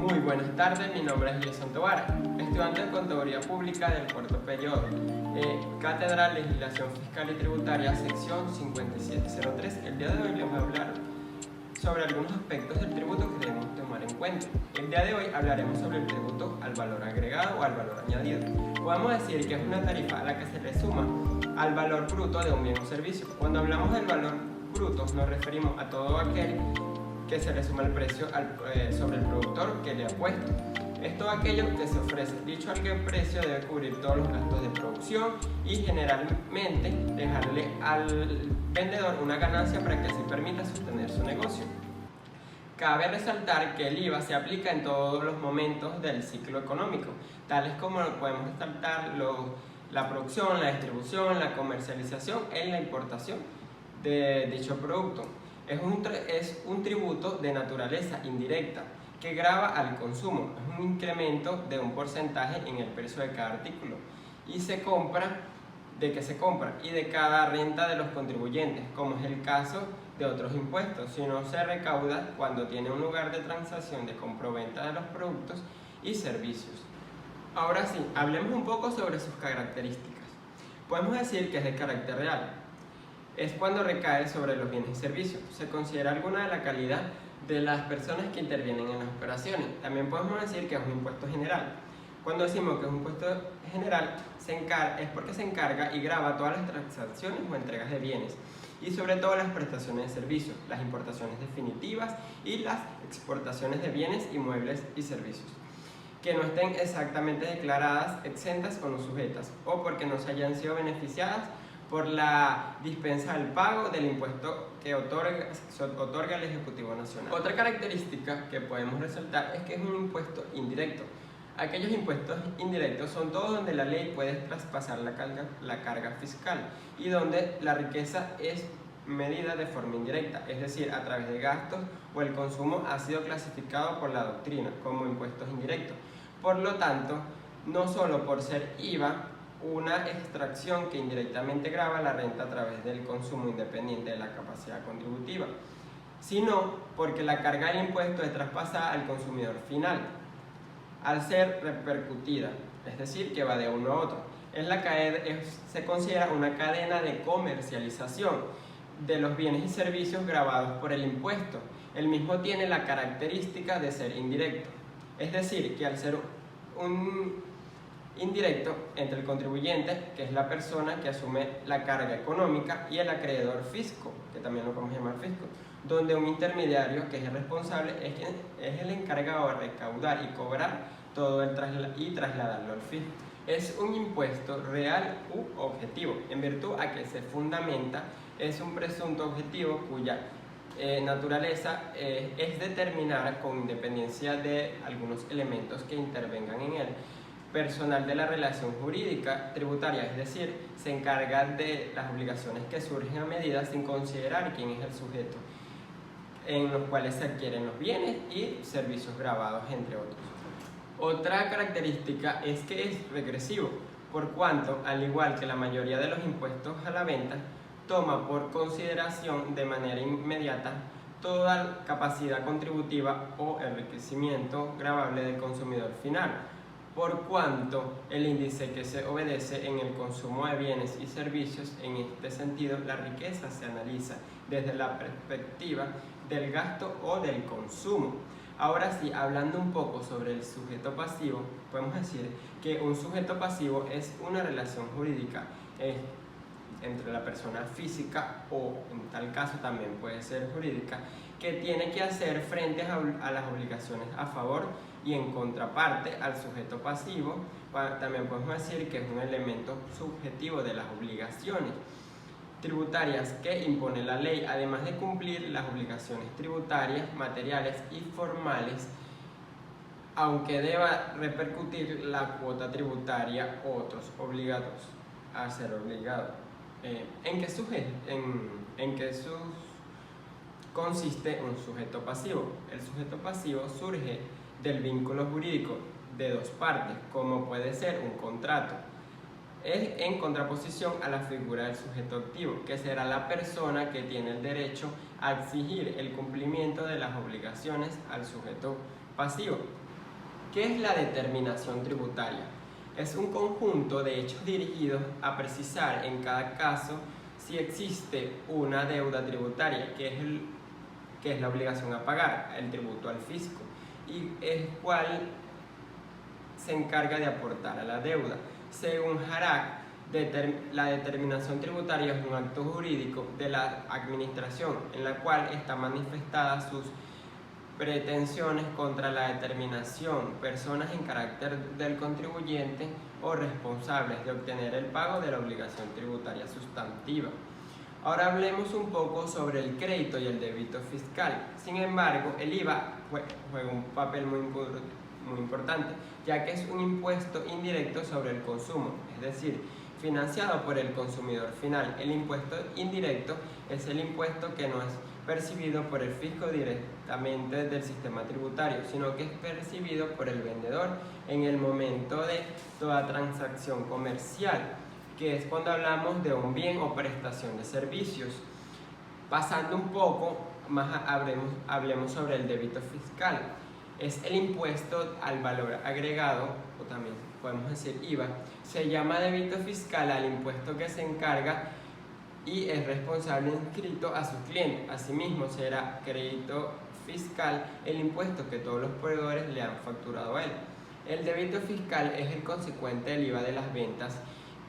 Muy buenas tardes, mi nombre es Jason Tobar, estudiante de Contaduría Pública del cuarto periodo, Cátedra Legislación Fiscal y Tributaria, sección 5703. El día de hoy les voy a hablar sobre algunos aspectos del tributo que debemos tomar en cuenta. El día de hoy hablaremos sobre el tributo al valor agregado o al valor añadido. Podemos decir que es una tarifa a la que se le suma al valor bruto de un bien o servicio. Cuando hablamos del valor bruto nos referimos a todo aquel que se le suma el precio sobre el productor que le ha puesto. Es todo aquello que se ofrece. Dicho precio debe cubrir todos los gastos de producción y generalmente dejarle al vendedor una ganancia para que así permita sostener su negocio. Cabe resaltar que el IVA se aplica en todos los momentos del ciclo económico, tales como podemos resaltar la producción, la distribución, la comercialización y la importación de dicho producto. Es un tributo de naturaleza indirecta que grava al consumo, es un incremento de un porcentaje en el precio de cada artículo y se compra y de cada renta de los contribuyentes, como es el caso de otros impuestos, si no se recauda cuando tiene un lugar de transacción de compra-venta de los productos y servicios. Ahora sí, hablemos un poco sobre sus características. Podemos decir que es de carácter real. Es cuando recae sobre los bienes y servicios. Se considera alguna de la calidad de las personas que intervienen en las operaciones. También podemos decir que es un impuesto general. Cuando decimos que es un impuesto general, es porque se encarga y grava todas las transacciones o entregas de bienes y sobre todo las prestaciones de servicios, las importaciones definitivas y las exportaciones de bienes, inmuebles y servicios que no estén exactamente declaradas, exentas o no sujetas, o porque no se hayan sido beneficiadas por la dispensa del pago del impuesto que otorga el Ejecutivo Nacional. Otra característica que podemos resaltar es que es un impuesto indirecto. Aquellos impuestos indirectos son todos donde la ley puede traspasar la carga fiscal y donde la riqueza es medida de forma indirecta, es decir, a través de gastos o el consumo ha sido clasificado por la doctrina como impuestos indirectos. Por lo tanto, no solo por ser IVA, una extracción que indirectamente grava la renta a través del consumo independiente de la capacidad contributiva, sino porque la carga del impuesto es traspasada al consumidor final, al ser repercutida, es decir, que va de uno a otro. Se considera una cadena de comercialización de los bienes y servicios gravados por el impuesto. El mismo tiene la característica de ser indirecto, es decir, que al ser un indirecto entre el contribuyente, que es la persona que asume la carga económica, y el acreedor fisco, que también lo podemos llamar fisco, donde un intermediario, que es el responsable, es el encargado de recaudar y cobrar todo y trasladarlo al fisco. Es un impuesto real u objetivo, en virtud a que se fundamenta, es un presunto objetivo cuya naturaleza es determinar con independencia de algunos elementos que intervengan en él. Personal de la relación jurídica tributaria, es decir, se encarga de las obligaciones que surgen a medida sin considerar quién es el sujeto en los cuales se adquieren los bienes y servicios gravados, entre otros. Otra característica es que es regresivo, por cuanto, al igual que la mayoría de los impuestos a la venta, toma por consideración de manera inmediata toda capacidad contributiva o enriquecimiento gravable del consumidor final, por cuanto el índice que se obedece en el consumo de bienes y servicios. En este sentido, la riqueza se analiza desde la perspectiva del gasto o del consumo. Ahora sí, hablando un poco sobre el sujeto pasivo, podemos decir que un sujeto pasivo es una relación jurídica entre la persona física, o en tal caso también puede ser jurídica, que tiene que hacer frente a las obligaciones a favor y en contraparte al sujeto pasivo. También podemos decir que es un elemento subjetivo de las obligaciones tributarias que impone la ley, además de cumplir las obligaciones tributarias materiales y formales, aunque deba repercutir la cuota tributaria o otros obligados a ser obligados. ¿En qué consiste un sujeto pasivo? El sujeto pasivo surge del vínculo jurídico de dos partes, como puede ser un contrato. Es en contraposición a la figura del sujeto activo, que será la persona que tiene el derecho a exigir el cumplimiento de las obligaciones al sujeto pasivo. ¿Qué es la determinación tributaria? Es un conjunto de hechos dirigidos a precisar en cada caso si existe una deuda tributaria, que es la obligación a pagar, el tributo al fisco, y el cual se encarga de aportar a la deuda. Según Harak, la determinación tributaria es un acto jurídico de la administración en la cual están manifestadas sus pretensiones contra la determinación, personas en carácter del contribuyente o responsables de obtener el pago de la obligación tributaria sustantiva. Ahora hablemos un poco sobre el crédito y el débito fiscal. Sin embargo, el IVA juega un papel muy importante, ya que es un impuesto indirecto sobre el consumo, es decir, financiado por el consumidor final. El impuesto indirecto es el impuesto que no es percibido por el fisco directamente del sistema tributario, sino que es percibido por el vendedor en el momento de toda transacción comercial, que es cuando hablamos de un bien o prestación de servicios. Pasando un poco más, hablemos sobre el débito fiscal. Es el impuesto al valor agregado, o también podemos decir IVA. Se llama débito fiscal al impuesto que se encarga y es responsable inscrito a su cliente. Asimismo, será crédito fiscal el impuesto que todos los proveedores le han facturado a él. El débito fiscal es el consecuente del IVA de las ventas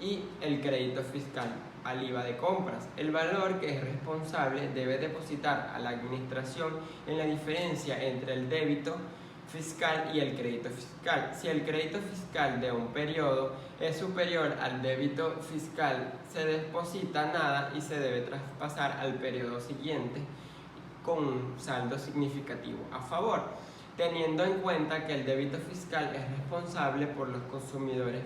y el crédito fiscal al IVA de compras. El valor que es responsable debe depositar a la administración en la diferencia entre el débito fiscal y el crédito fiscal. Si el crédito fiscal de un periodo es superior al débito fiscal, se deposita nada y se debe traspasar al periodo siguiente con un saldo significativo a favor, teniendo en cuenta que el débito fiscal es responsable por los consumidores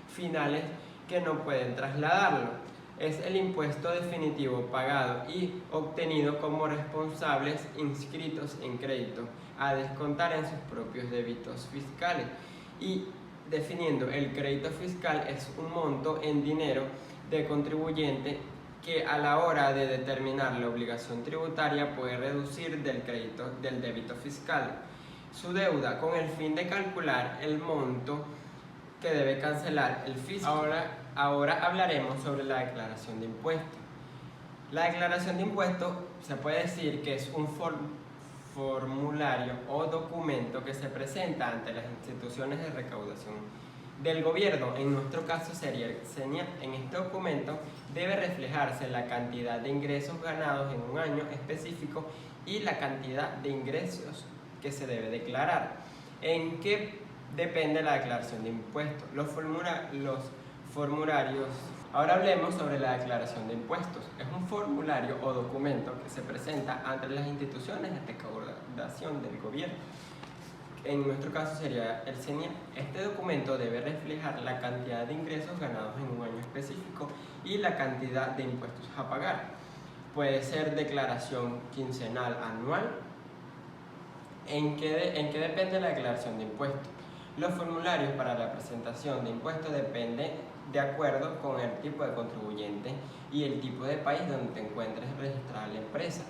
finales que no pueden trasladarlo. Es el impuesto definitivo pagado y obtenido como responsables inscritos en crédito a descontar en sus propios débitos fiscales. Y definiendo, el crédito fiscal es un monto en dinero de contribuyente que a la hora de determinar la obligación tributaria puede reducir del débito fiscal su deuda con el fin de calcular el monto que debe cancelar el fisco. Ahora hablaremos sobre la declaración de impuestos. La declaración de impuestos se puede decir que es un formulario o documento que se presenta ante las instituciones de recaudación del gobierno. En nuestro caso sería el CENIAT. En este documento debe reflejarse la cantidad de ingresos ganados en un año específico y la cantidad de ingresos que se debe declarar. ¿En qué depende la declaración de impuestos? Los formularios. Ahora hablemos sobre la declaración de impuestos. Es un formulario o documento que se presenta ante las instituciones de recaudación del gobierno. En nuestro caso sería el CENIAT. Este documento debe reflejar la cantidad de ingresos ganados en un año específico y la cantidad de impuestos a pagar. Puede ser declaración quincenal, anual. ¿En qué depende la declaración de impuestos? Los formularios para la presentación de impuestos dependen de acuerdo con el tipo de contribuyente y el tipo de país donde te encuentres registrada la empresa.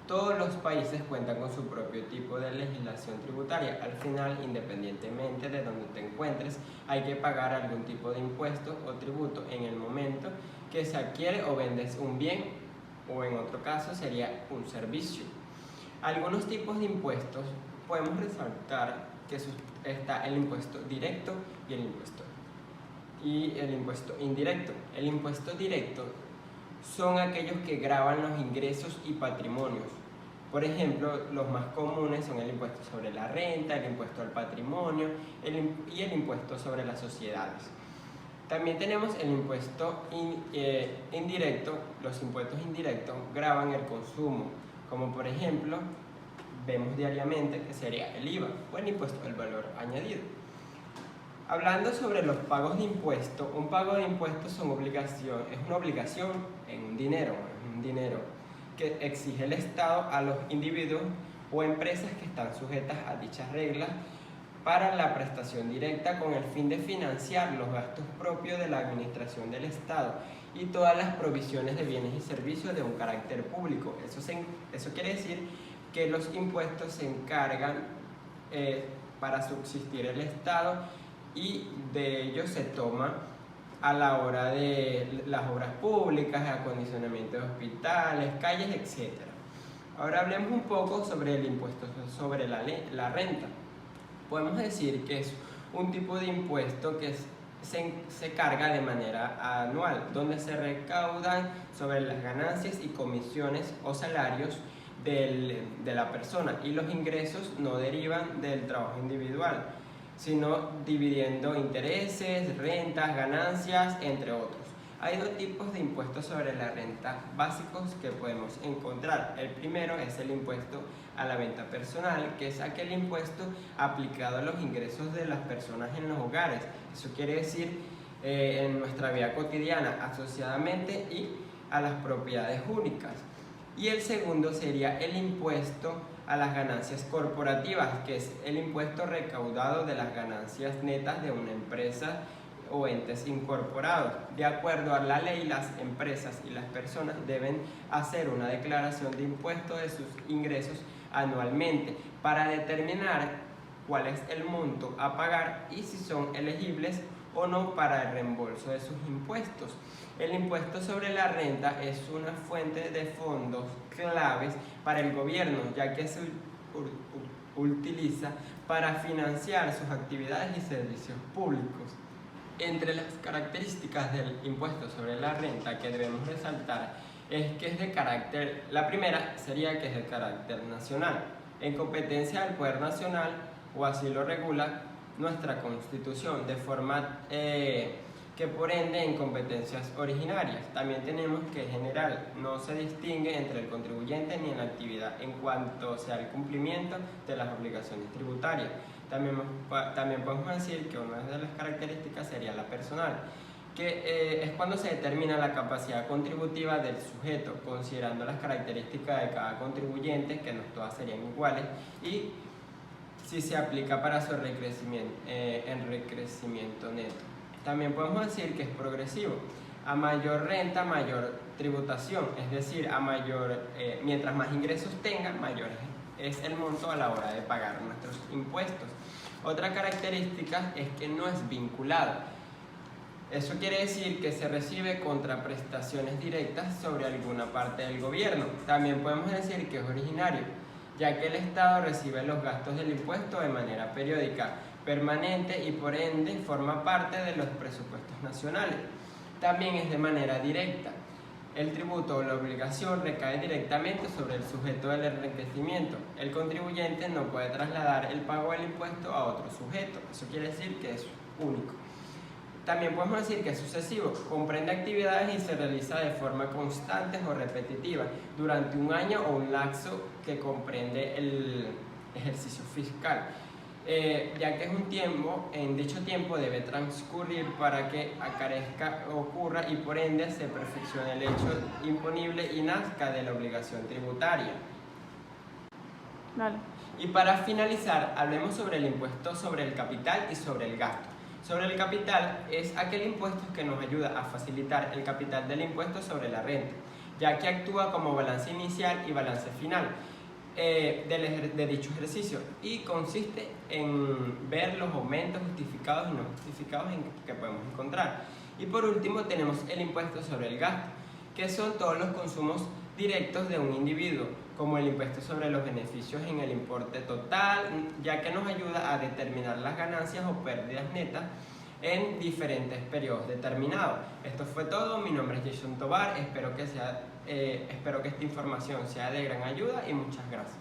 Todos los países cuentan con su propio tipo de legislación tributaria. Al final, independientemente de donde te encuentres, hay que pagar algún tipo de impuesto o tributo en el momento que se adquiere o vendes un bien, o en otro caso sería un servicio. Algunos tipos de impuestos podemos resaltar que está el impuesto directo y el impuesto indirecto. El impuesto directo son aquellos que gravan los ingresos y patrimonios. Por ejemplo, los más comunes son el impuesto sobre la renta, el impuesto al patrimonio y el impuesto sobre las sociedades. También tenemos el impuesto indirecto. Los impuestos indirectos gravan el consumo, como por ejemplo vemos diariamente que sería el IVA o el impuesto al valor añadido. Hablando sobre los pagos de impuestos, un pago de impuestos es una obligación en un dinero que exige el Estado a los individuos o empresas que están sujetas a dichas reglas para la prestación directa con el fin de financiar los gastos propios de la administración del Estado y todas las provisiones de bienes y servicios de un carácter público. Eso quiere decir que los impuestos se encargan para subsistir el Estado, y de ello se toma a la hora de las obras públicas, acondicionamiento de hospitales, calles, etc. Ahora hablemos un poco sobre el impuesto sobre la renta. Podemos decir que es un tipo de impuesto que se carga de manera anual, donde se recaudan sobre las ganancias y comisiones o salarios de la persona, y los ingresos no derivan del trabajo individual, sino dividiendo intereses, rentas, ganancias, entre otros. Hay dos tipos de impuestos sobre la renta básicos que podemos encontrar. El primero es el impuesto a la venta personal, que es aquel impuesto aplicado a los ingresos de las personas en los hogares. Eso quiere decir en nuestra vida cotidiana, asociadamente, y a las propiedades únicas. Y el segundo sería el impuesto a las ganancias corporativas, que es el impuesto recaudado de las ganancias netas de una empresa o entes incorporados. De acuerdo a la ley, las empresas y las personas deben hacer una declaración de impuesto de sus ingresos anualmente para determinar cuál es el monto a pagar y si son elegibles o no para el reembolso de sus impuestos. El impuesto sobre la renta es una fuente de fondos claves para el gobierno, ya que se utiliza para financiar sus actividades y servicios públicos. Entre las características del impuesto sobre la renta que debemos resaltar es que es de carácter, la primera sería que es de carácter nacional, en competencia del Poder Nacional, o así lo regula nuestra Constitución, de forma que por ende en competencias originarias. También tenemos que en general no se distingue entre el contribuyente ni en la actividad en cuanto sea el cumplimiento de las obligaciones tributarias. También podemos decir que una de las características sería la personal, que es cuando se determina la capacidad contributiva del sujeto, considerando las características de cada contribuyente, que no todas serían iguales, y si se aplica para su enriquecimiento neto. También podemos decir que es progresivo. A mayor renta, mayor tributación, es decir, mientras más ingresos tengan, mayor es el monto a la hora de pagar nuestros impuestos. Otra característica es que no es vinculado. Eso quiere decir que se recibe contraprestaciones directas sobre alguna parte del gobierno. También podemos decir que es originario, ya que el Estado recibe los gastos del impuesto de manera periódica, permanente, y por ende forma parte de los presupuestos nacionales. También es de manera directa. El tributo o la obligación recae directamente sobre el sujeto del enriquecimiento. El contribuyente no puede trasladar el pago del impuesto a otro sujeto. Eso quiere decir que es único. También podemos decir que es sucesivo, comprende actividades y se realiza de forma constante o repetitiva durante un año o un lapso que comprende el ejercicio fiscal, ya que es un tiempo, en dicho tiempo debe transcurrir para que acarezca, ocurra y por ende se perfeccione el hecho imponible y nazca de la obligación tributaria. Vale. Y para finalizar, hablemos sobre el impuesto sobre el capital y sobre el gasto. Sobre el capital es aquel impuesto que nos ayuda a facilitar el capital del impuesto sobre la renta, ya que actúa como balance inicial y balance final de dicho ejercicio, y consiste en ver los aumentos justificados y no justificados que podemos encontrar. Y por último tenemos el impuesto sobre el gasto, que son todos los consumos directos de un individuo, como el impuesto sobre los beneficios en el importe total, ya que nos ayuda a determinar las ganancias o pérdidas netas en diferentes periodos determinados. Esto fue todo. Mi nombre es Jason Tobar. Espero que esta información sea de gran ayuda y muchas gracias.